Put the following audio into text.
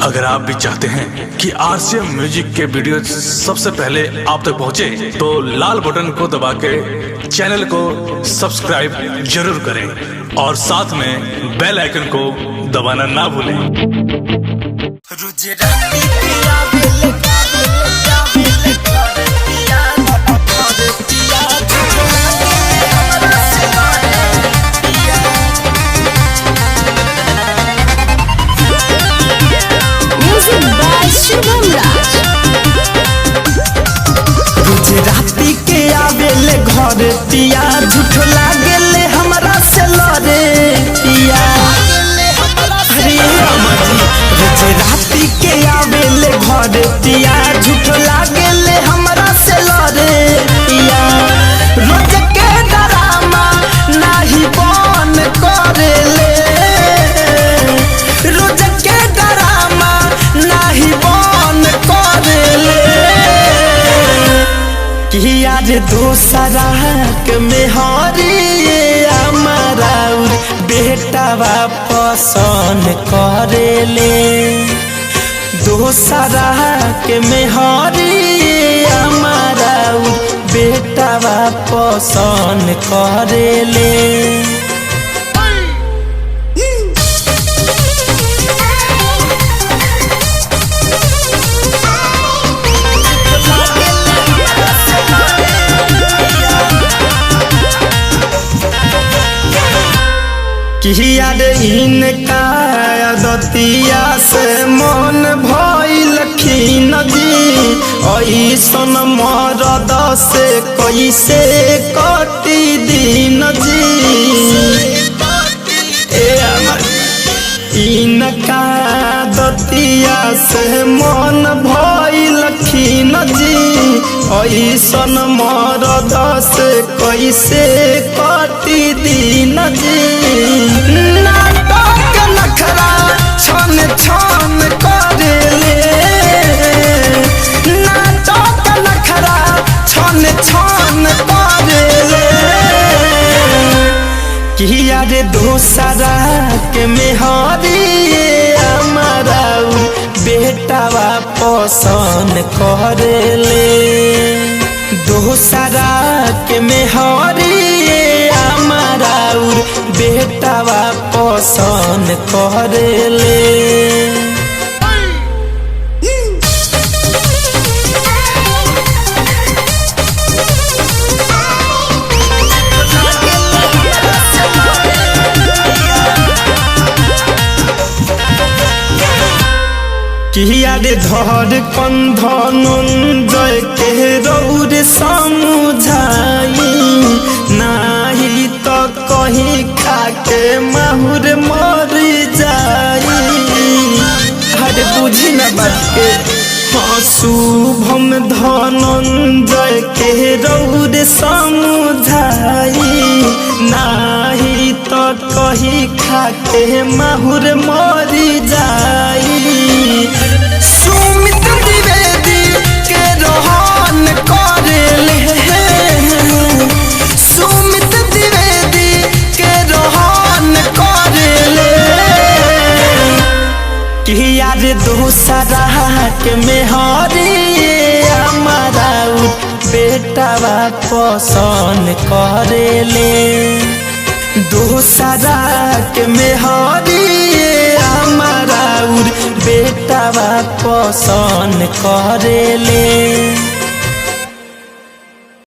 अगर आप भी चाहते हैं कि आरसीएम म्यूजिक के वीडियो सबसे पहले आप तक पहुंचे, तो लाल बटन को दबा के चैनल को सब्सक्राइब जरूर करें और साथ में बेल आइकन को दबाना ना भूलें। राती के आवेले घर पिया झूठ लागेले हमरा से लड़े पिया। अरे रोज राती के आवेले घर पिया झूठ लागेले हमरा से लड़े पिया। रोज के डरामा नाही बन करेले, रोज के डरामा नाही बन करेले। यार दोसरा के मेहरी हमारा बेटावा पसंद करेले, दोसरा के मेहरी हमारा बेटावा पसंद करेले। किया रे इनका दतिया से मन भइल खीन जी, ऐसन मरद से कैसे कटी दिन जी। इनका दतिया से मन भइल खीन जी, ऐसन मरद से कैसे कटी दिन जी। नाटक नखरा छन छन करेले, नाटक नखरा छन छन करेले। किया रे दोसरा के मेहरी हमारा बेटावा पसंद करेले, दोसरा के मेहरी हमारा बेटावा पसंद करेले। किया रे धर कंधनंजय के रौर समझाई, नाही तो कहीं खाके माहुर मर जाई। हर बुझी न बात के शुभम धनंजय के रौर समझाई, नाही तो कहीं खाके माहुर मर जाई। सुमित द्विवेदी के रोहन करेले, सुमित द्विवेदी के रोहन करेले। किया रे दोसरा के मेहरी हमारा बेटावा पसंद करेले, दोसरा के मेहरी हमारा बेटावा पसंद करेले।